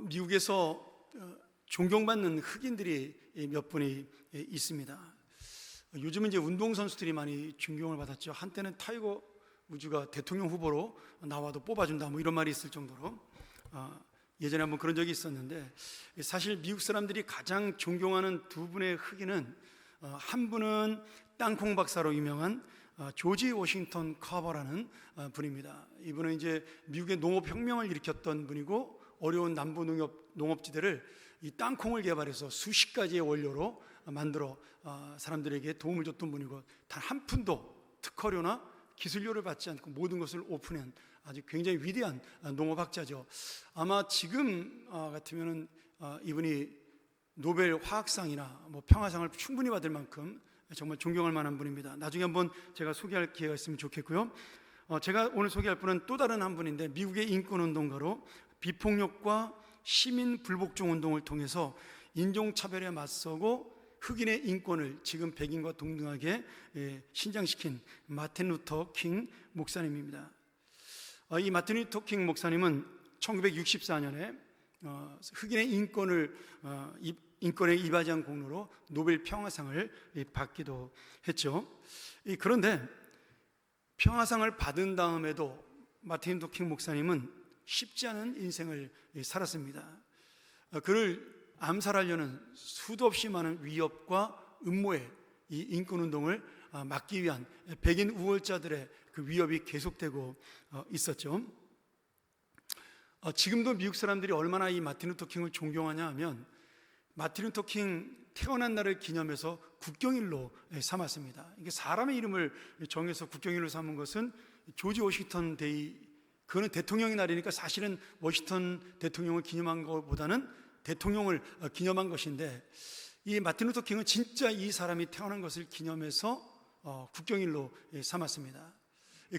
미국에서 존경받는 흑인들이 몇 분이 있습니다. 요즘은 이제 운동선수들이 많이 존경을 받았죠. 한때는 타이거 우즈가 대통령 후보로 나와도 뽑아준다 뭐 이런 말이 있을 정도로 예전에 한번 그런 적이 있었는데, 사실 미국 사람들이 가장 존경하는 두 분의 흑인은 한 분은 땅콩 박사로 유명한 조지 워싱턴 카버라는 분입니다. 이분은 이제 미국의 농업혁명을 일으켰던 분이고, 어려운 남부 농업지대를 이 땅콩을 개발해서 수십 가지의 원료로 만들어 사람들에게 도움을 줬던 분이고, 단 한 푼도 특허료나 기술료를 받지 않고 모든 것을 오픈한 아주 굉장히 위대한 농업학자죠. 아마 지금 같으면은 이분이 노벨 화학상이나 뭐 평화상을 충분히 받을 만큼 정말 존경할 만한 분입니다. 나중에 한번 제가 소개할 기회가 있으면 좋겠고요. 제가 오늘 소개할 분은 또 다른 한 분인데, 미국의 인권운동가로 비폭력과 시민 불복종 운동을 통해서 인종차별에 맞서고 흑인의 인권을 지금 백인과 동등하게 신장시킨 마틴 루터 킹 목사님입니다. 이 마틴 루터 킹 목사님은 1964년에 흑인의 인권에 이바지한 공로로 노벨 평화상을 받기도 했죠. 그런데 평화상을 받은 다음에도 마틴 루터 킹 목사님은 쉽지 않은 인생을 살았습니다. 그를 암살하려는 수도 없이 많은 위협과 음모에 이 인권운동을 막기 위한 백인 우월자들의 그 위협이 계속되고 있었죠. 지금도 미국 사람들이 얼마나 이 마틴 루터 킹을 존경하냐 하면, 마틴 루터 킹 태어난 날을 기념해서 국경일로 삼았습니다. 이게 사람의 이름을 정해서 국경일로 삼은 것은 조지 워싱턴 데이, 그거는 대통령의 날이니까 사실은 워싱턴 대통령을 기념한 것보다는 대통령을 기념한 것인데, 이 마틴 루터 킹은 진짜 이 사람이 태어난 것을 기념해서 국경일로 삼았습니다.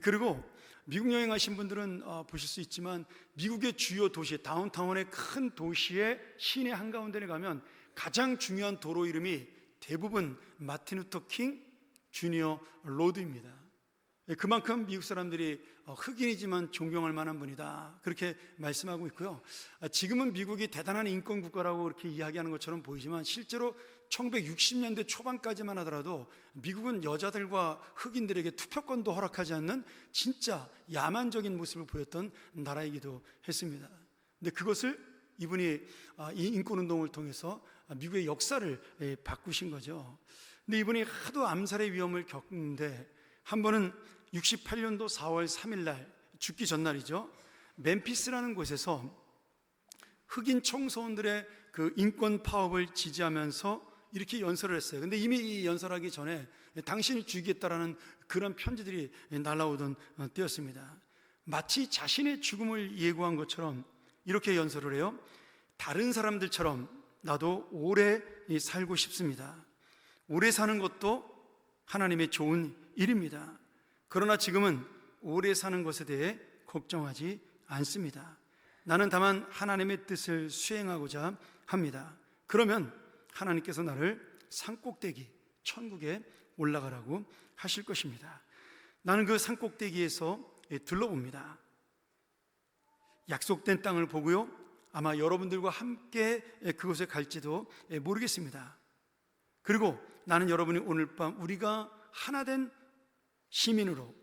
그리고 미국 여행하신 분들은 보실 수 있지만, 미국의 주요 도시, 다운타운의 큰 도시의 시내 한가운데에 가면 가장 중요한 도로 이름이 대부분 마틴 루터 킹 주니어 로드입니다. 그만큼 미국 사람들이 흑인이지만 존경할 만한 분이다, 그렇게 말씀하고 있고요. 지금은 미국이 대단한 인권 국가라고 그렇게 이야기하는 것처럼 보이지만, 실제로 1960년대 초반까지만 하더라도 미국은 여자들과 흑인들에게 투표권도 허락하지 않는 진짜 야만적인 모습을 보였던 나라이기도 했습니다. 근데 그것을 이분이 이 인권운동을 통해서 미국의 역사를 바꾸신 거죠. 근데 이분이 하도 암살의 위험을 겪는데, 한 번은 68년도 4월 3일 날, 죽기 전날이죠, 멤피스라는 곳에서 흑인 청소년들의 그 인권 파업을 지지하면서 이렇게 연설을 했어요. 근데 이미 이 연설하기 전에 당신을 죽이겠다라는 그런 편지들이 날아오던 때였습니다. 마치 자신의 죽음을 예고한 것처럼 이렇게 연설을 해요. 다른 사람들처럼 나도 오래 살고 싶습니다. 오래 사는 것도 하나님의 좋은 일입니다. 그러나 지금은 오래 사는 것에 대해 걱정하지 않습니다. 나는 다만 하나님의 뜻을 수행하고자 합니다. 그러면 하나님께서 나를 산꼭대기 천국에 올라가라고 하실 것입니다. 나는 그 산꼭대기에서 둘러봅니다. 약속된 땅을 보고요, 아마 여러분들과 함께 그곳에 갈지도 모르겠습니다. 그리고 나는 여러분이 오늘 밤 우리가 하나된 시민으로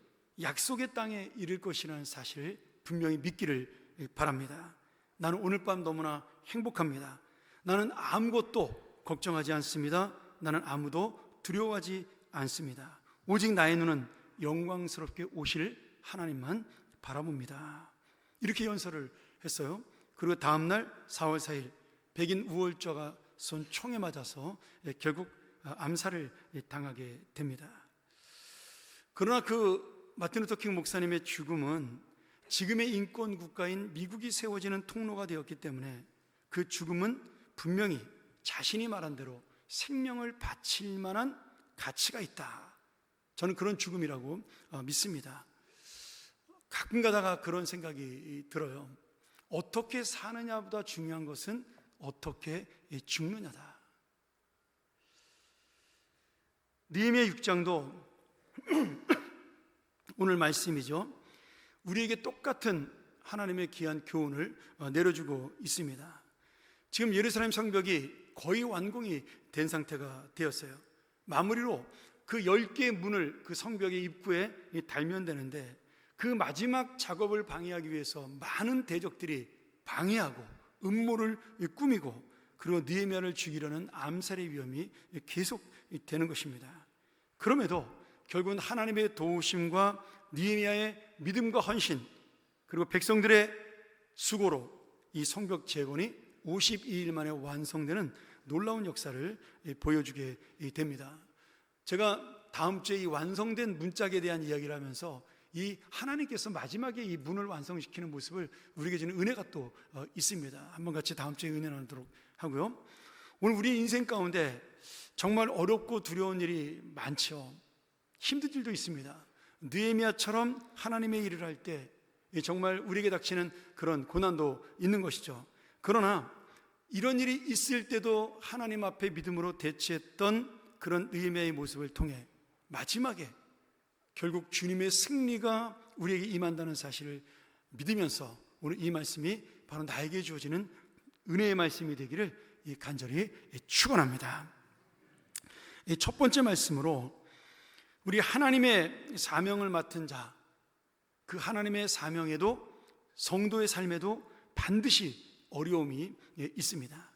약속의 땅에 이를 것이라는 사실을 분명히 믿기를 바랍니다. 나는 오늘 밤 너무나 행복합니다. 나는 아무것도 걱정하지 않습니다. 나는 아무도 두려워하지 않습니다. 오직 나의 눈은 영광스럽게 오실 하나님만 바라봅니다. 이렇게 연설을 했어요. 그리고 다음날 4월 4일 백인 우월자가 쏜 총에 맞아서 결국 암살을 당하게 됩니다. 그러나 그 마틴 루터 킹 목사님의 죽음은 지금의 인권 국가인 미국이 세워지는 통로가 되었기 때문에, 그 죽음은 분명히 자신이 말한 대로 생명을 바칠 만한 가치가 있다, 저는 그런 죽음이라고 믿습니다. 가끔 가다가 그런 생각이 들어요. 어떻게 사느냐보다 중요한 것은 어떻게 죽느냐다. 느헤미야 6장도 오늘 말씀이죠. 우리에게 똑같은 하나님의 귀한 교훈을 내려주고 있습니다. 지금 예루살렘 성벽이 거의 완공이 된 상태가 되었어요. 마무리로 그 10개의 문을 그 성벽의 입구에 달면 되는데, 그 마지막 작업을 방해하기 위해서 많은 대적들이 방해하고 음모를 꾸미고, 그리고 느헤미야를 죽이려는 암살의 위험이 계속 되는 것입니다. 그럼에도 결국은 하나님의 도우심과 느헤미야의 믿음과 헌신, 그리고 백성들의 수고로 이 성벽 재건이 52일 만에 완성되는 놀라운 역사를 보여주게 됩니다. 제가 다음 주에 이 완성된 문짝에 대한 이야기를 하면서 이 하나님께서 마지막에 이 문을 완성시키는 모습을 우리에게 주는 은혜가 또 있습니다. 한번 같이 다음 주에 은혜 나누도록 하고요. 오늘 우리 인생 가운데 정말 어렵고 두려운 일이 많죠. 힘든 일도 있습니다. 느헤미야처럼 하나님의 일을 할 때 정말 우리에게 닥치는 그런 고난도 있는 것이죠. 그러나 이런 일이 있을 때도 하나님 앞에 믿음으로 대치했던 그런 느헤미야의 모습을 통해 마지막에 결국 주님의 승리가 우리에게 임한다는 사실을 믿으면서 오늘 이 말씀이 바로 나에게 주어지는 은혜의 말씀이 되기를 간절히 축원합니다. 첫 번째 말씀으로 우리 하나님의 사명을 맡은 자, 그 하나님의 사명에도 성도의 삶에도 반드시 어려움이 있습니다.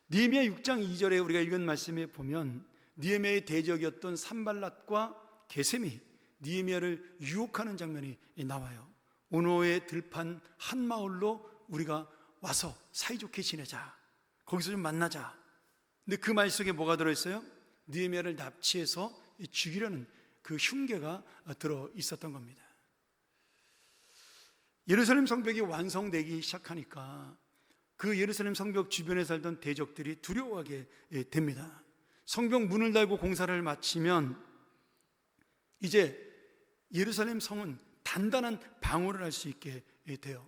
느헤미야 6장 2절에 우리가 읽은 말씀에 보면 느헤미야의 대적이었던 산발랏과 게셈이 느헤미야를 유혹하는 장면이 나와요. 오노의 들판 한 마을로 우리가 와서 사이좋게 지내자, 거기서 좀 만나자. 근데 그 말 속에 뭐가 들어있어요? 느헤미야를 납치해서 죽이려는 그 흉계가 들어 있었던 겁니다. 예루살렘 성벽이 완성되기 시작하니까 그 예루살렘 성벽 주변에 살던 대적들이 두려워하게 됩니다. 성벽 문을 달고 공사를 마치면 이제 예루살렘 성은 단단한 방어를 할 수 있게 돼요.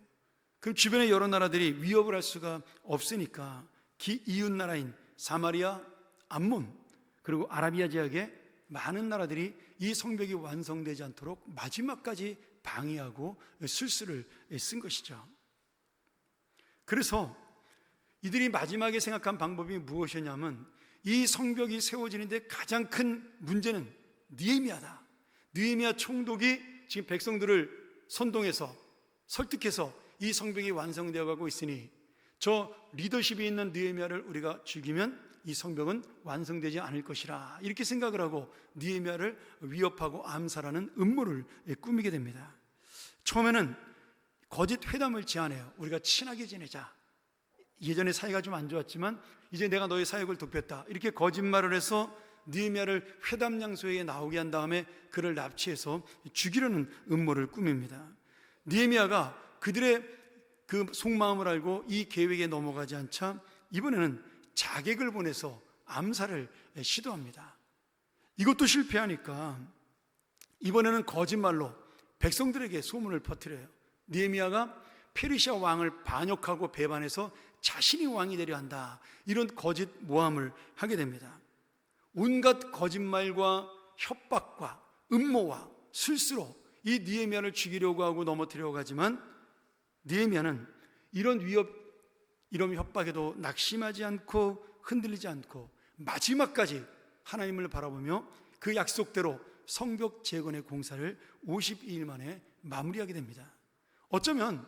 그럼 주변의 여러 나라들이 위협을 할 수가 없으니까 이웃 나라인 사마리아, 암몬, 그리고 아라비아 지역의 많은 나라들이 이 성벽이 완성되지 않도록 마지막까지 방해하고 술수를 쓴 것이죠. 그래서 이들이 마지막에 생각한 방법이 무엇이냐면 이 성벽이 세워지는데 가장 큰 문제는 느헤미야다. 느헤미야 총독이 지금 백성들을 선동해서 설득해서 이 성벽이 완성되어 가고 있으니 저 리더십이 있는 느헤미야를 우리가 죽이면 이 성벽은 완성되지 않을 것이라, 이렇게 생각을 하고 느헤미야를 위협하고 암살하는 음모를 꾸미게 됩니다. 처음에는 거짓 회담을 제안해요. 우리가 친하게 지내자. 예전에 사이가 좀 안 좋았지만 이제 내가 너의 사역을 돕겠다, 이렇게 거짓말을 해서 느헤미야를 회담 장소에 나오게 한 다음에 그를 납치해서 죽이려는 음모를 꾸밉니다. 느헤미야가 그들의 그 속마음을 알고 이 계획에 넘어가지 않자 이번에는 자객을 보내서 암살을 시도합니다. 이것도 실패하니까 이번에는 거짓말로 백성들에게 소문을 퍼뜨려요. 느헤미야가 페르시아 왕을 반역하고 배반해서 자신이 왕이 되려 한다, 이런 거짓 모함을 하게 됩니다. 온갖 거짓말과 협박과 음모와 술수로 이 느헤미야를 죽이려고 하고 넘어뜨리려고 하지만 느헤미야는 이런 위협, 이런 협박에도 낙심하지 않고 흔들리지 않고 마지막까지 하나님을 바라보며 그 약속대로 성벽 재건의 공사를 52일 만에 마무리하게 됩니다. 어쩌면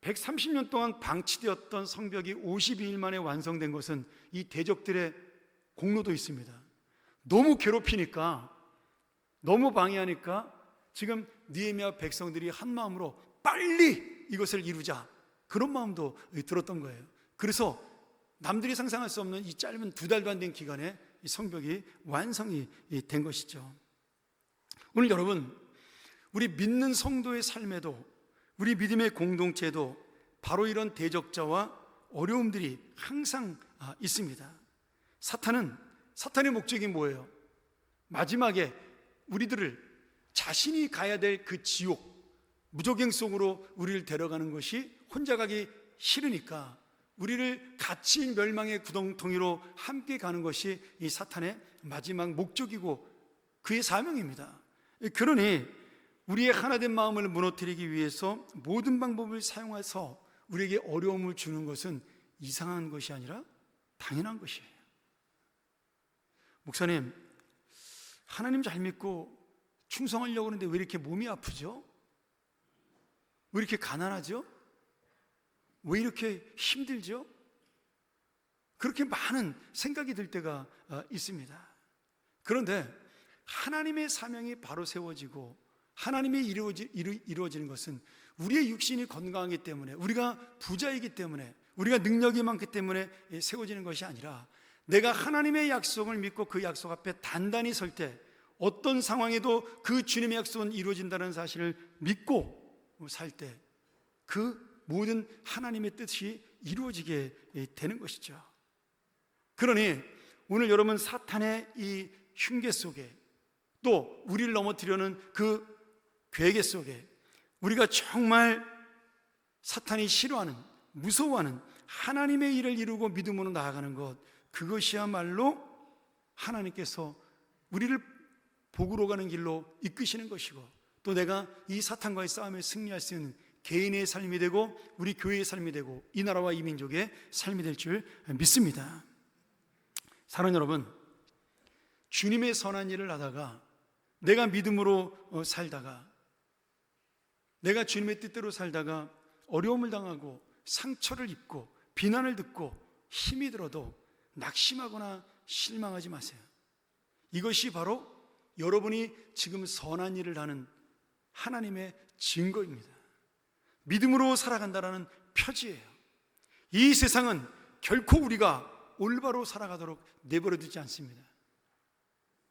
130년 동안 방치되었던 성벽이 52일 만에 완성된 것은 이 대적들의 공로도 있습니다. 너무 괴롭히니까, 너무 방해하니까 지금 느헤미야 백성들이 한 마음으로 빨리 이것을 이루자, 그런 마음도 들었던 거예요. 그래서 남들이 상상할 수 없는 이 짧은 2달도 안 된 기간에 이 성벽이 완성이 된 것이죠. 오늘 여러분, 우리 믿는 성도의 삶에도, 우리 믿음의 공동체에도 바로 이런 대적자와 어려움들이 항상 있습니다. 사탄의 목적이 뭐예요? 마지막에 우리들을 자신이 가야 될 그 지옥, 무저갱 속으로 우리를 데려가는 것이 혼자 가기 싫으니까 우리를 같이 멸망의 구덩텅이로 함께 가는 것이 이 사탄의 마지막 목적이고 그의 사명입니다. 그러니 우리의 하나된 마음을 무너뜨리기 위해서 모든 방법을 사용해서 우리에게 어려움을 주는 것은 이상한 것이 아니라 당연한 것이에요. 목사님, 하나님 잘 믿고 충성하려고 하는데 왜 이렇게 몸이 아프죠? 왜 이렇게 가난하죠? 왜 이렇게 힘들죠? 그렇게 많은 생각이 들 때가 있습니다. 그런데 하나님의 사명이 바로 세워지고 하나님이 이루어지는 것은 우리의 육신이 건강하기 때문에, 우리가 부자이기 때문에, 우리가 능력이 많기 때문에 세워지는 것이 아니라, 내가 하나님의 약속을 믿고 그 약속 앞에 단단히 설 때 어떤 상황에도 그 주님의 약속은 이루어진다는 사실을 믿고 살 때 그 모든 하나님의 뜻이 이루어지게 되는 것이죠. 그러니 오늘 여러분, 사탄의 이 흉계 속에, 또 우리를 넘어뜨리려는 그 괴계 속에 우리가 정말 사탄이 싫어하는, 무서워하는 하나님의 일을 이루고 믿음으로 나아가는 것, 그것이야말로 하나님께서 우리를 복으로 가는 길로 이끄시는 것이고, 또 내가 이 사탄과의 싸움에 승리할 수 있는 개인의 삶이 되고 우리 교회의 삶이 되고 이 나라와 이 민족의 삶이 될 줄 믿습니다. 사랑하는 여러분, 주님의 선한 일을 하다가, 내가 믿음으로 살다가, 내가 주님의 뜻대로 살다가 어려움을 당하고 상처를 입고 비난을 듣고 힘이 들어도 낙심하거나 실망하지 마세요. 이것이 바로 여러분이 지금 선한 일을 하는 하나님의 증거입니다. 믿음으로 살아간다라는 표지예요. 이 세상은 결코 우리가 올바로 살아가도록 내버려 두지 않습니다.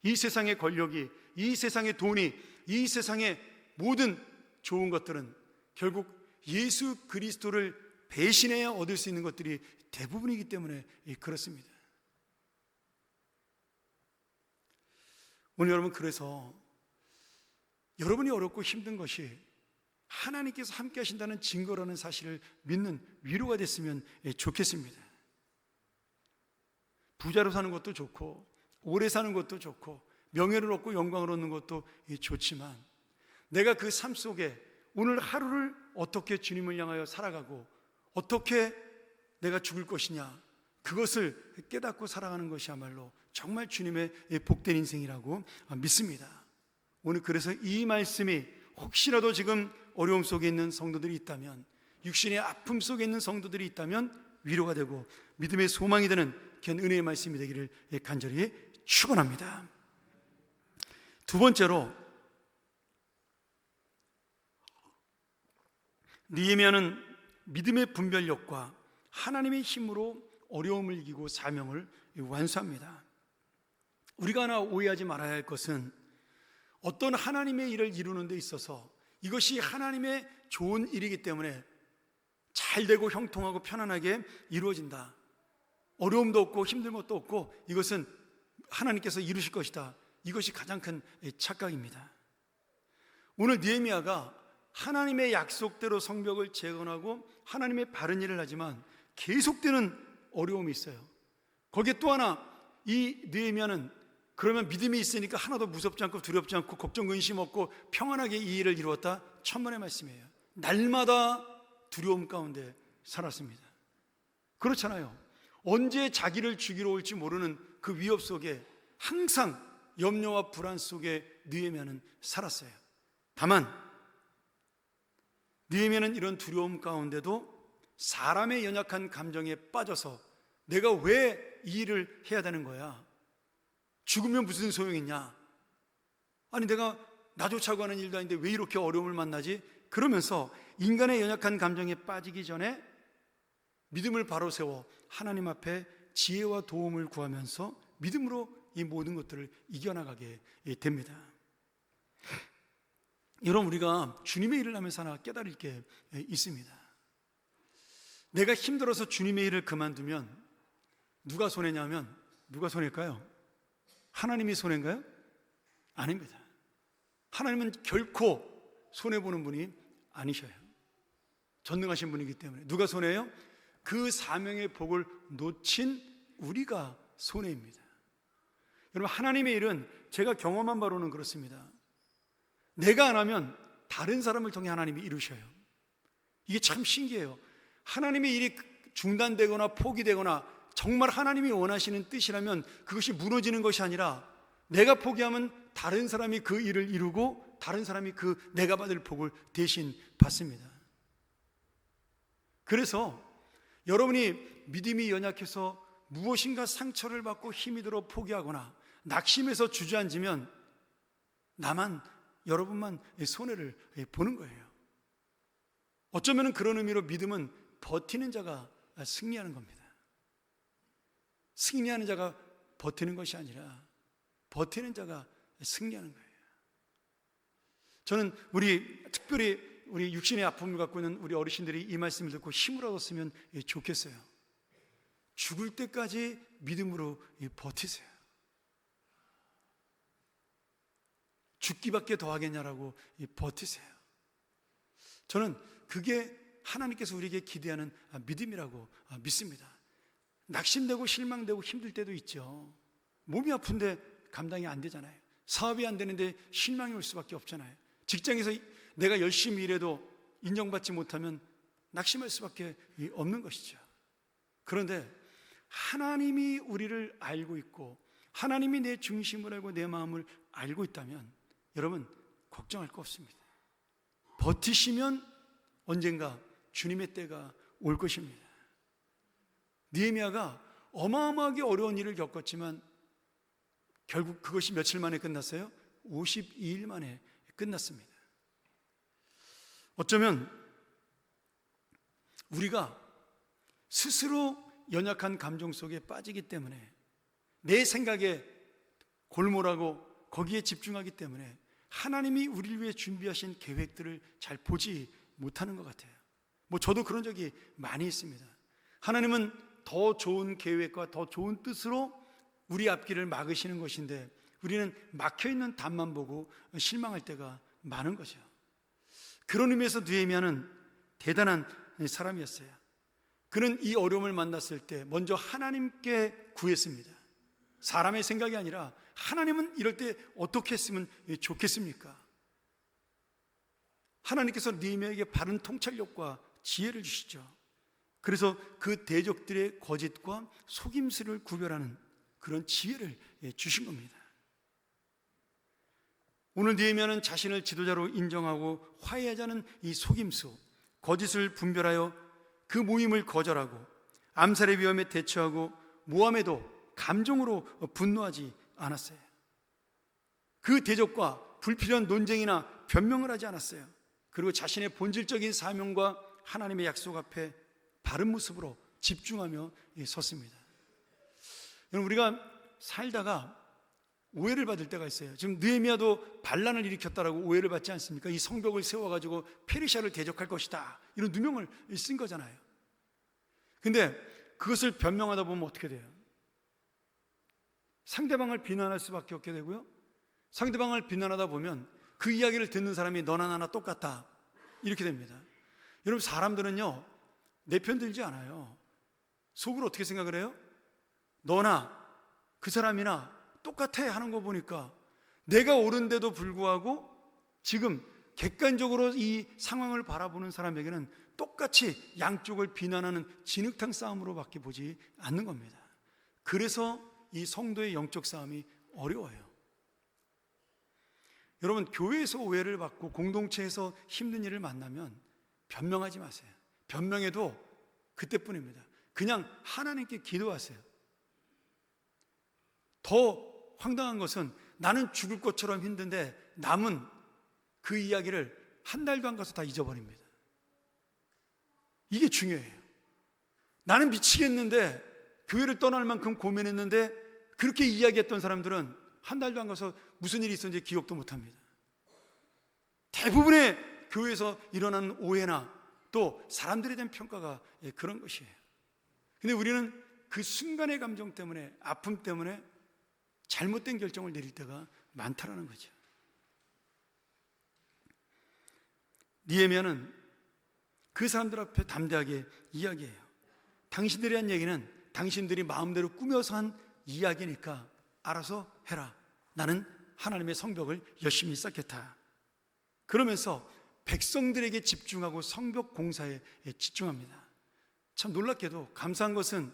이 세상의 권력이, 이 세상의 돈이, 이 세상의 모든 좋은 것들은 결국 예수 그리스도를 배신해야 얻을 수 있는 것들이 대부분이기 때문에 그렇습니다. 오늘 여러분, 그래서 여러분이 어렵고 힘든 것이 하나님께서 함께 하신다는 증거라는 사실을 믿는 위로가 됐으면 좋겠습니다. 부자로 사는 것도 좋고 오래 사는 것도 좋고 명예를 얻고 영광을 얻는 것도 좋지만, 내가 그 삶 속에 오늘 하루를 어떻게 주님을 향하여 살아가고 어떻게 내가 죽을 것이냐, 그것을 깨닫고 살아가는 것이야말로 정말 주님의 복된 인생이라고 믿습니다. 오늘 그래서 이 말씀이 혹시라도 지금 어려움 속에 있는 성도들이 있다면, 육신의 아픔 속에 있는 성도들이 있다면 위로가 되고 믿음의 소망이 되는 귀한 은혜의 말씀이 되기를 간절히 축원합니다. 두 번째로, 느헤미야는 믿음의 분별력과 하나님의 힘으로 어려움을 이기고 사명을 완수합니다. 우리가 하나 오해하지 말아야 할 것은, 어떤 하나님의 일을 이루는 데 있어서 이것이 하나님의 좋은 일이기 때문에 잘 되고 형통하고 편안하게 이루어진다, 어려움도 없고 힘든 것도 없고 이것은 하나님께서 이루실 것이다, 이것이 가장 큰 착각입니다. 오늘 느헤미야가 하나님의 약속대로 성벽을 재건하고 하나님의 바른 일을 하지만 계속되는 어려움이 있어요. 거기에 또 하나, 이 느헤미야는 그러면 믿음이 있으니까 하나도 무섭지 않고 두렵지 않고 걱정 근심 없고 평안하게 이 일을 이루었다, 천만의 말씀이에요. 날마다 두려움 가운데 살았습니다. 그렇잖아요. 언제 자기를 죽이러 올지 모르는 그 위협 속에 항상 염려와 불안 속에 느헤미야는 살았어요. 다만 느헤미야는 이런 두려움 가운데도 사람의 연약한 감정에 빠져서 내가 왜 이 일을 해야 되는 거야? 죽으면 무슨 소용이냐? 아니 내가 나조차고 하는 일도 아닌데 왜 이렇게 어려움을 만나지? 그러면서 인간의 연약한 감정에 빠지기 전에 믿음을 바로 세워 하나님 앞에 지혜와 도움을 구하면서 믿음으로 이 모든 것들을 이겨나가게 됩니다. 여러분, 우리가 주님의 일을 하면서 하나 깨달을 게 있습니다. 내가 힘들어서 주님의 일을 그만두면 누가 손해냐면, 누가 손해일까요? 하나님이 손해인가요? 아닙니다. 하나님은 결코 손해보는 분이 아니셔요. 전능하신 분이기 때문에. 누가 손해예요? 그 사명의 복을 놓친 우리가 손해입니다. 여러분, 하나님의 일은 제가 경험한 바로는 그렇습니다. 내가 안 하면 다른 사람을 통해 하나님이 이루셔요. 이게 참 신기해요. 하나님의 일이 중단되거나 포기되거나 정말 하나님이 원하시는 뜻이라면 그것이 무너지는 것이 아니라 내가 포기하면 다른 사람이 그 일을 이루고 다른 사람이 그 내가 받을 복을 대신 받습니다. 그래서 여러분이 믿음이 연약해서 무엇인가 상처를 받고 힘이 들어 포기하거나 낙심해서 주저앉으면 나만, 여러분만 손해를 보는 거예요. 어쩌면 그런 의미로 믿음은 버티는 자가 승리하는 겁니다. 승리하는 자가 버티는 것이 아니라 버티는 자가 승리하는 거예요. 저는 특별히 우리 육신의 아픔을 갖고 있는 우리 어르신들이 이 말씀을 듣고 힘을 얻었으면 좋겠어요. 죽을 때까지 믿음으로 버티세요. 죽기밖에 더 하겠냐라고 버티세요. 저는 그게 하나님께서 우리에게 기대하는 믿음이라고 믿습니다. 낙심되고 실망되고 힘들 때도 있죠. 몸이 아픈데 감당이 안 되잖아요. 사업이 안 되는데 실망이 올 수밖에 없잖아요. 직장에서 내가 열심히 일해도 인정받지 못하면 낙심할 수밖에 없는 것이죠. 그런데 하나님이 우리를 알고 있고 하나님이 내 중심을 알고 내 마음을 알고 있다면 여러분 걱정할 거 없습니다. 버티시면 언젠가 주님의 때가 올 것입니다. 느헤미야가 어마어마하게 어려운 일을 겪었지만 결국 그것이 며칠 만에 끝났어요? 52일 만에 끝났습니다. 어쩌면 우리가 스스로 연약한 감정 속에 빠지기 때문에 내 생각에 골몰하고 거기에 집중하기 때문에 하나님이 우리를 위해 준비하신 계획들을 잘 보지 못하는 것 같아요. 저도 그런 적이 많이 있습니다. 하나님은 더 좋은 계획과 더 좋은 뜻으로 우리 앞길을 막으시는 것인데 우리는 막혀있는 답만 보고 실망할 때가 많은 거죠. 그런 의미에서 느헤미야는 대단한 사람이었어요. 그는 이 어려움을 만났을 때 먼저 하나님께 구했습니다. 사람의 생각이 아니라 하나님은 이럴 때 어떻게 했으면 좋겠습니까? 하나님께서 느헤미야에게 바른 통찰력과 지혜를 주시죠. 그래서 그 대적들의 거짓과 속임수를 구별하는 그런 지혜를 주신 겁니다. 오늘 느헤미야는 자신을 지도자로 인정하고 화해하자는 이 속임수, 거짓을 분별하여 그 모임을 거절하고 암살의 위험에 대처하고 모함에도 감정으로 분노하지 않았어요. 그 대적과 불필요한 논쟁이나 변명을 하지 않았어요. 그리고 자신의 본질적인 사명과 하나님의 약속 앞에 바른 모습으로 집중하며 섰습니다. 여러분, 우리가 살다가 오해를 받을 때가 있어요. 지금 느헤미야도 반란을 일으켰다라고 오해를 받지 않습니까? 이 성벽을 세워가지고 페르시아를 대적할 것이다, 이런 누명을 쓴 거잖아요. 근데 그것을 변명하다 보면 어떻게 돼요? 상대방을 비난할 수밖에 없게 되고요, 상대방을 비난하다 보면 그 이야기를 듣는 사람이 너나 나나 똑같다, 이렇게 됩니다. 여러분, 사람들은요 내 편 들지 않아요. 속으로 어떻게 생각을 해요? 너나 그 사람이나 똑같아 하는 거 보니까 내가 옳은데도 불구하고 지금 객관적으로 이 상황을 바라보는 사람에게는 똑같이 양쪽을 비난하는 진흙탕 싸움으로밖에 보지 않는 겁니다. 그래서 이 성도의 영적 싸움이 어려워요. 여러분, 교회에서 오해를 받고 공동체에서 힘든 일을 만나면 변명하지 마세요. 변명해도 그때뿐입니다. 그냥 하나님께 기도하세요. 더 황당한 것은 나는 죽을 것처럼 힘든데 남은 그 이야기를 한 달도 안 가서 다 잊어버립니다. 이게 중요해요. 나는 미치겠는데 교회를 떠날 만큼 고민했는데 그렇게 이야기했던 사람들은 한 달도 안 가서 무슨 일이 있었는지 기억도 못합니다. 대부분의 교회에서 일어나는 오해나 또 사람들에 대한 평가가 그런 것이에요. 근데 우리는 그 순간의 감정 때문에, 아픔 때문에 잘못된 결정을 내릴 때가 많다라는 거죠. 느헤미야는 그 사람들 앞에 담대하게 이야기해요. 당신들이 한 얘기는 당신들이 마음대로 꾸며서 한 이야기니까 알아서 해라. 나는 하나님의 성벽을 열심히 쌓겠다. 그러면서 백성들에게 집중하고 성벽 공사에 집중합니다. 참 놀랍게도 감사한 것은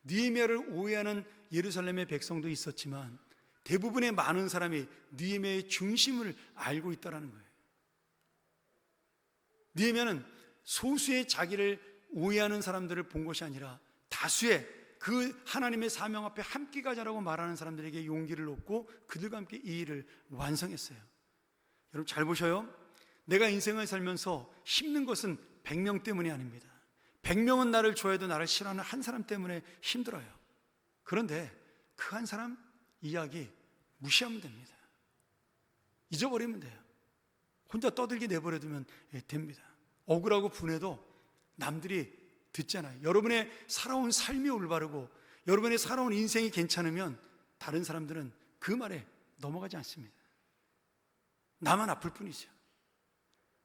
느헤미야를 오해하는 예루살렘의 백성도 있었지만 대부분의 많은 사람이 느헤미야의 중심을 알고 있다는 거예요. 느헤미야는 소수의 자기를 오해하는 사람들을 본 것이 아니라 다수의 그 하나님의 사명 앞에 함께 가자라고 말하는 사람들에게 용기를 얻고 그들과 함께 이 일을 완성했어요. 여러분 잘 보셔요. 내가 인생을 살면서 힘든 것은 100명 때문이 아닙니다. 100명은 나를 좋아해도 나를 싫어하는 한 사람 때문에 힘들어요. 그런데 그 한 사람 이야기 무시하면 됩니다. 잊어버리면 돼요. 혼자 떠들게 내버려두면 됩니다. 억울하고 분해도 남들이 듣잖아요. 여러분의 살아온 삶이 올바르고 여러분의 살아온 인생이 괜찮으면 다른 사람들은 그 말에 넘어가지 않습니다. 나만 아플 뿐이죠.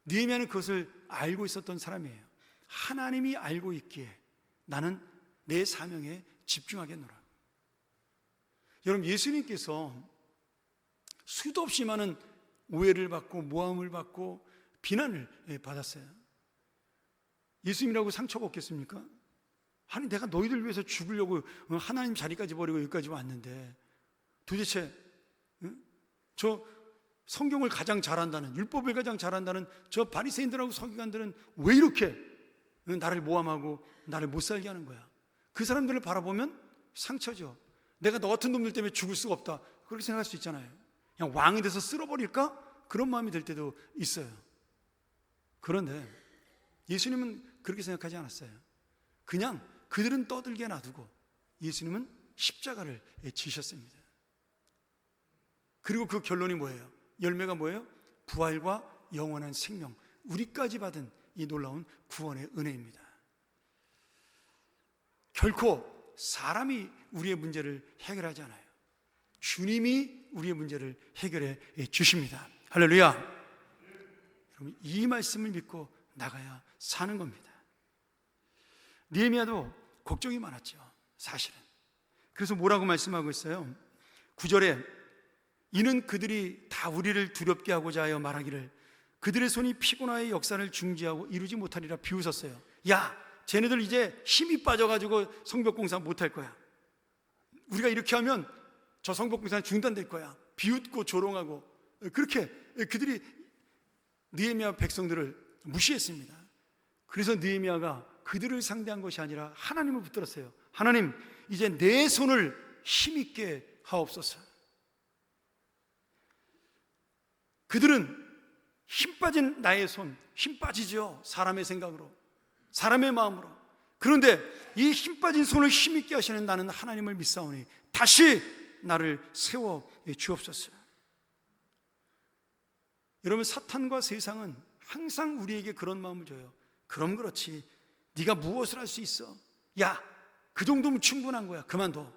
느헤미야는 그것을 알고 있었던 사람이에요. 하나님이 알고 있기에 나는 내 사명에 집중하겠노라. 여러분, 예수님께서 수도 없이 많은 오해를 받고 모함을 받고 비난을 받았어요. 예수님이라고 상처가 없겠습니까? 아니 내가 너희들 위해서 죽으려고 하나님 자리까지 버리고 여기까지 왔는데 도대체 저 성경을 가장 잘한다는, 율법을 가장 잘한다는 저 바리새인들하고 서기관들은 왜 이렇게 나를 모함하고 나를 못 살게 하는 거야? 그 사람들을 바라보면 상처죠. 내가 너 같은 놈들 때문에 죽을 수가 없다, 그렇게 생각할 수 있잖아요. 그냥 왕이 돼서 쓸어버릴까? 그런 마음이 들 때도 있어요. 그런데 예수님은 그렇게 생각하지 않았어요. 그냥 그들은 떠들게 놔두고 예수님은 십자가를 지셨습니다. 그리고 그 결론이 뭐예요? 열매가 뭐예요? 부활과 영원한 생명, 우리까지 받은 이 놀라운 구원의 은혜입니다. 결코 사람이 우리의 문제를 해결하지 않아요. 주님이 우리의 문제를 해결해 주십니다. 할렐루야. 여러분, 이 말씀을 믿고 나가야 사는 겁니다. 느헤미야도 걱정이 많았죠, 사실은. 그래서 뭐라고 말씀하고 있어요? 9절에 이는 그들이 다 우리를 두렵게 하고자 하여 말하기를 그들의 손이 피곤하여 역사를 중지하고 이루지 못하리라 비웃었어요. 야, 쟤네들 이제 힘이 빠져가지고 성벽공사 못할 거야. 우리가 이렇게 하면 저 성벽공사는 중단될 거야. 비웃고 조롱하고 그렇게 그들이 느헤미야 백성들을 무시했습니다. 그래서 느헤미야가 그들을 상대한 것이 아니라 하나님을 붙들었어요. 하나님, 이제 내 손을 힘있게 하옵소서. 그들은 힘 빠진 나의 손, 힘 빠지죠. 사람의 생각으로, 사람의 마음으로. 그런데 이 힘 빠진 손을 힘있게 하시는 나는 하나님을 믿사오니 다시 나를 세워 주옵소서. 여러분, 사탄과 세상은 항상 우리에게 그런 마음을 줘요. 그럼 그렇지, 네가 무엇을 할 수 있어? 야, 그 정도면 충분한 거야. 그만둬.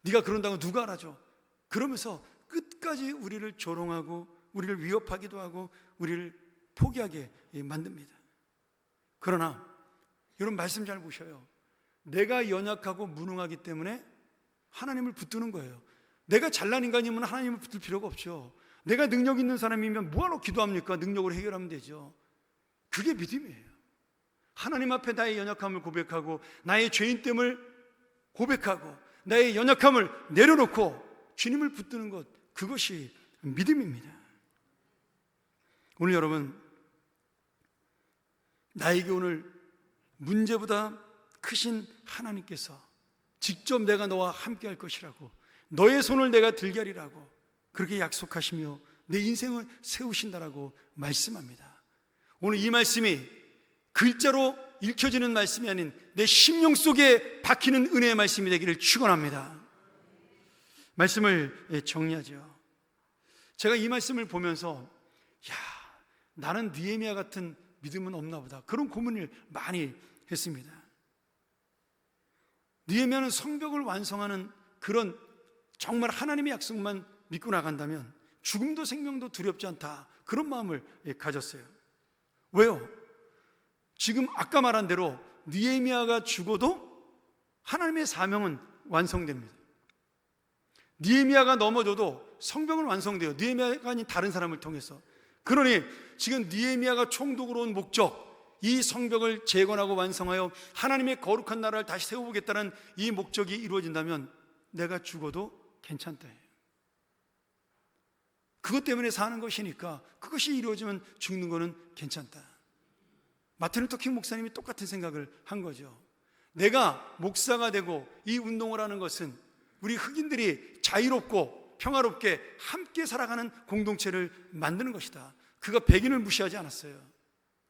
네가 그런다고 누가 알아줘? 그러면서 끝까지 우리를 조롱하고 우리를 위협하기도 하고 우리를 포기하게 만듭니다. 그러나 여러분, 말씀 잘 보셔요. 내가 연약하고 무능하기 때문에 하나님을 붙드는 거예요. 내가 잘난 인간이면 하나님을 붙들 필요가 없죠. 내가 능력 있는 사람이면 뭐하러 기도합니까? 능력으로 해결하면 되죠. 그게 믿음이에요. 하나님 앞에 나의 연약함을 고백하고 나의 죄인됨을 고백하고 나의 연약함을 내려놓고 주님을 붙드는 것, 그것이 믿음입니다. 오늘 여러분, 나에게 오늘 문제보다 크신 하나님께서 직접 내가 너와 함께 할 것이라고, 너의 손을 내가 들게 하리라고 그렇게 약속하시며 내 인생을 세우신다라고 말씀합니다. 오늘 이 말씀이 글자로 읽혀지는 말씀이 아닌 내 심령 속에 박히는 은혜의 말씀이 되기를 축원합니다. 말씀을 정리하죠. 제가 이 말씀을 보면서 야, 나는 느헤미야 같은 믿음은 없나 보다, 그런 고민을 많이 했습니다. 느헤미야는 성벽을 완성하는 그런 정말 하나님의 약속만 믿고 나간다면 죽음도 생명도 두렵지 않다, 그런 마음을 가졌어요. 왜요? 지금 아까 말한 대로 느헤미야가 죽어도 하나님의 사명은 완성됩니다. 느헤미야가 넘어져도 성벽은 완성돼요. 느헤미야가 아닌 다른 사람을 통해서. 그러니 지금 느헤미야가 총독으로 온 목적, 이 성벽을 재건하고 완성하여 하나님의 거룩한 나라를 다시 세워보겠다는 이 목적이 이루어진다면 내가 죽어도 괜찮다. 그것 때문에 사는 것이니까 그것이 이루어지면 죽는 거는 괜찮다. 마틴 루터 킹 목사님이 똑같은 생각을 한 거죠. 내가 목사가 되고 이 운동을 하는 것은 우리 흑인들이 자유롭고 평화롭게 함께 살아가는 공동체를 만드는 것이다. 그가 백인을 무시하지 않았어요.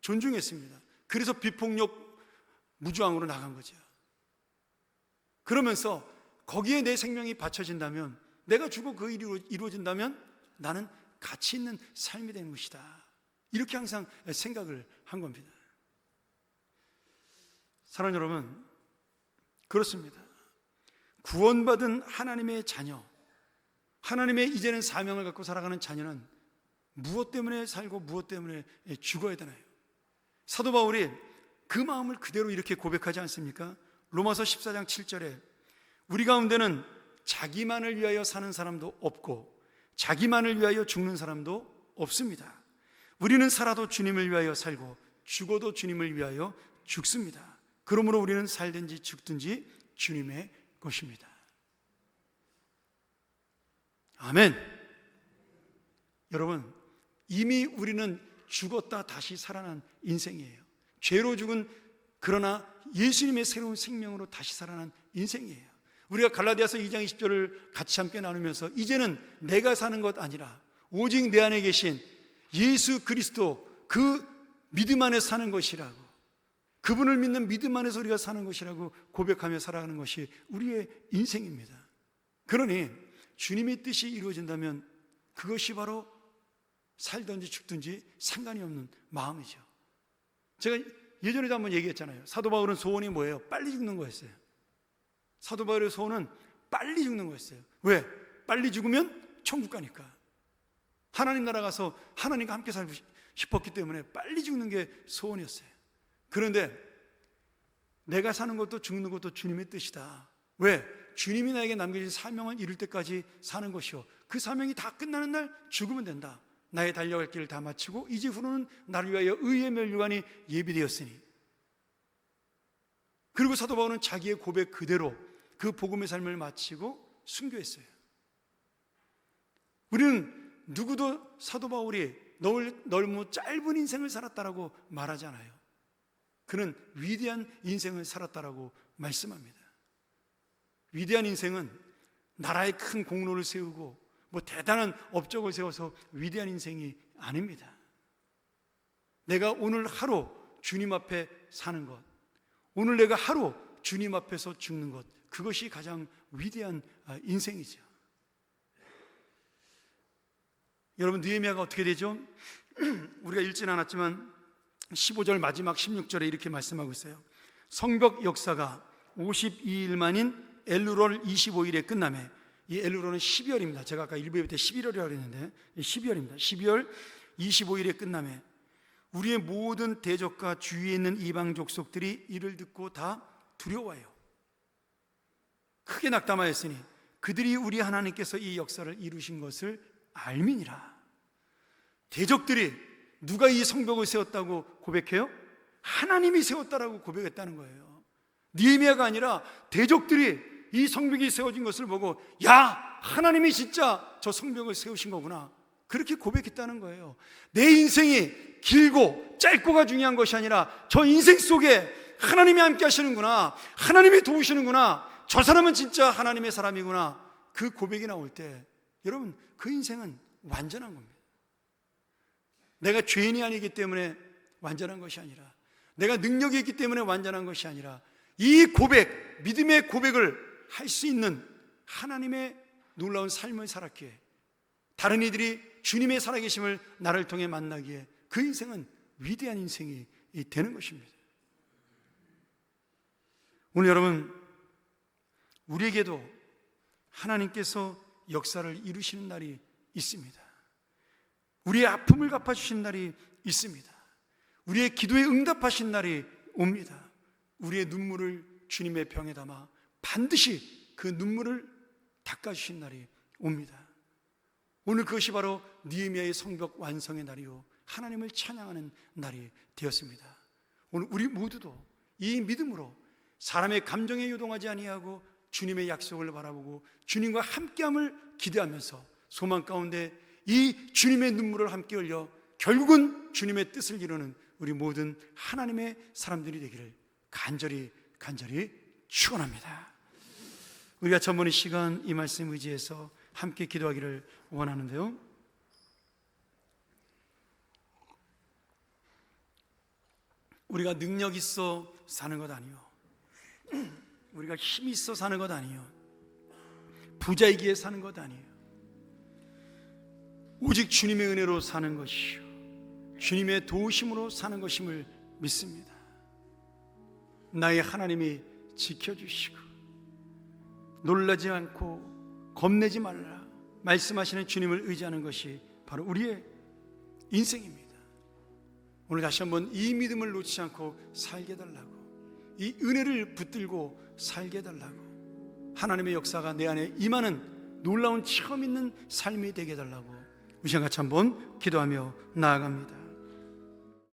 존중했습니다. 그래서 비폭력 무저항으로 나간 거죠. 그러면서 거기에 내 생명이 바쳐진다면, 내가 죽어 그 일이 이루어진다면 나는 가치 있는 삶이 되는 것이다. 이렇게 항상 생각을 한 겁니다. 사랑하는 여러분, 그렇습니다. 구원받은 하나님의 자녀, 하나님의 이제는 사명을 갖고 살아가는 자녀는 무엇 때문에 살고 무엇 때문에 죽어야 되나요? 사도 바울이 그 마음을 그대로 이렇게 고백하지 않습니까? 로마서 14장 7절에 우리 가운데는 자기만을 위하여 사는 사람도 없고 자기만을 위하여 죽는 사람도 없습니다. 우리는 살아도 주님을 위하여 살고 죽어도 주님을 위하여 죽습니다. 그러므로 우리는 살든지 죽든지 주님의 것입니다. 아멘. 여러분, 이미 우리는 죽었다 다시 살아난 인생이에요. 죄로 죽은, 그러나 예수님의 새로운 생명으로 다시 살아난 인생이에요. 우리가 갈라디아서 2장 20절을 같이 함께 나누면서 이제는 내가 사는 것 아니라 오직 내 안에 계신 예수 그리스도, 그 믿음 안에 사는 것이라고, 그분을 믿는 믿음 안에서 우리가 사는 것이라고 고백하며 살아가는 것이 우리의 인생입니다. 그러니 주님의 뜻이 이루어진다면 그것이 바로 살든지 죽든지 상관이 없는 마음이죠. 제가 예전에도 한번 얘기했잖아요. 사도 바울은 소원이 뭐예요? 빨리 죽는 거였어요. 사도 바울의 소원은 빨리 죽는 거였어요. 왜? 빨리 죽으면 천국 가니까. 하나님 나라 가서 하나님과 함께 살고 싶었기 때문에 빨리 죽는 게 소원이었어요. 그런데 내가 사는 것도 죽는 것도 주님의 뜻이다. 왜? 주님이 나에게 남겨진 사명을 이룰 때까지 사는 것이요, 그 사명이 다 끝나는 날 죽으면 된다. 나의 달려갈 길을 다 마치고 이제 후로는 나를 위하여 의의 멸류관이 예비되었으니. 그리고 사도 바울은 자기의 고백 그대로 그 복음의 삶을 마치고 순교했어요. 우리는 누구도 사도 바울이 너무 짧은 인생을 살았다라고 말하지 않아요. 그는 위대한 인생을 살았다라고 말씀합니다. 위대한 인생은 나라의 큰 공로를 세우고 뭐 대단한 업적을 세워서 위대한 인생이 아닙니다. 내가 오늘 하루 주님 앞에 사는 것, 오늘 내가 하루 주님 앞에서 죽는 것, 그것이 가장 위대한 인생이죠. 여러분, 느헤미야가 어떻게 되죠? 우리가 읽지는 않았지만 15절 마지막 16절에 이렇게 말씀하고 있어요. 성벽 역사가 52일 만인 엘루롤 25일에 끝나매, 이 엘루롤은 12월입니다. 제가 아까 1부에 때 11월이라고 했는데 12월입니다. 12월 25일에 끝나매 우리의 모든 대적과 주위에 있는 이방 족속들이 이를 듣고 다 두려워해요. 크게 낙담하였으니 그들이 우리 하나님께서 이 역사를 이루신 것을 알미니라. 대적들이 누가 이 성벽을 세웠다고 고백해요? 하나님이 세웠다라고 고백했다는 거예요. 느헤미야가 아니라 대적들이 이 성벽이 세워진 것을 보고, 야, 하나님이 진짜 저 성벽을 세우신 거구나, 그렇게 고백했다는 거예요. 내 인생이 길고 짧고가 중요한 것이 아니라 저 인생 속에 하나님이 함께 하시는구나, 하나님이 도우시는구나, 저 사람은 진짜 하나님의 사람이구나, 그 고백이 나올 때 여러분, 그 인생은 완전한 겁니다. 내가 죄인이 아니기 때문에 완전한 것이 아니라, 내가 능력이 있기 때문에 완전한 것이 아니라, 이 고백, 믿음의 고백을 할 수 있는 하나님의 놀라운 삶을 살았기에, 다른 이들이 주님의 살아계심을 나를 통해 만나기에 그 인생은 위대한 인생이 되는 것입니다. 오늘 여러분, 우리에게도 하나님께서 역사를 이루시는 날이 있습니다. 우리의 아픔을 갚아주신 날이 있습니다. 우리의 기도에 응답하신 날이 옵니다. 우리의 눈물을 주님의 병에 담아 반드시 그 눈물을 닦아주신 날이 옵니다. 오늘 그것이 바로 느헤미야의 성벽 완성의 날이요 하나님을 찬양하는 날이 되었습니다. 오늘 우리 모두도 이 믿음으로 사람의 감정에 요동하지 아니하고 주님의 약속을 바라보고 주님과 함께함을 기대하면서 소망 가운데 이 주님의 눈물을 함께 흘려 결국은 주님의 뜻을 이루는 우리 모든 하나님의 사람들이 되기를 간절히 축원합니다. 우리가 전번 이 시간 이 말씀 의지해서 함께 기도하기를 원하는데요, 우리가 능력 있어 사는 것 아니요, 우리가 힘 있어 사는 것 아니요, 부자이기에 사는 것 아니에요. 오직 주님의 은혜로 사는 것이요 주님의 도우심으로 사는 것임을 믿습니다. 나의 하나님이 지켜주시고 놀라지 않고 겁내지 말라 말씀하시는 주님을 의지하는 것이 바로 우리의 인생입니다. 오늘 다시 한번 이 믿음을 놓치지 않고 살게 해달라고, 이 은혜를 붙들고 살게 해달라고, 하나님의 역사가 내 안에 임하는 놀라운 체험 있는 삶이 되게 해달라고 우리 같이 한번 기도하며 나아갑니다.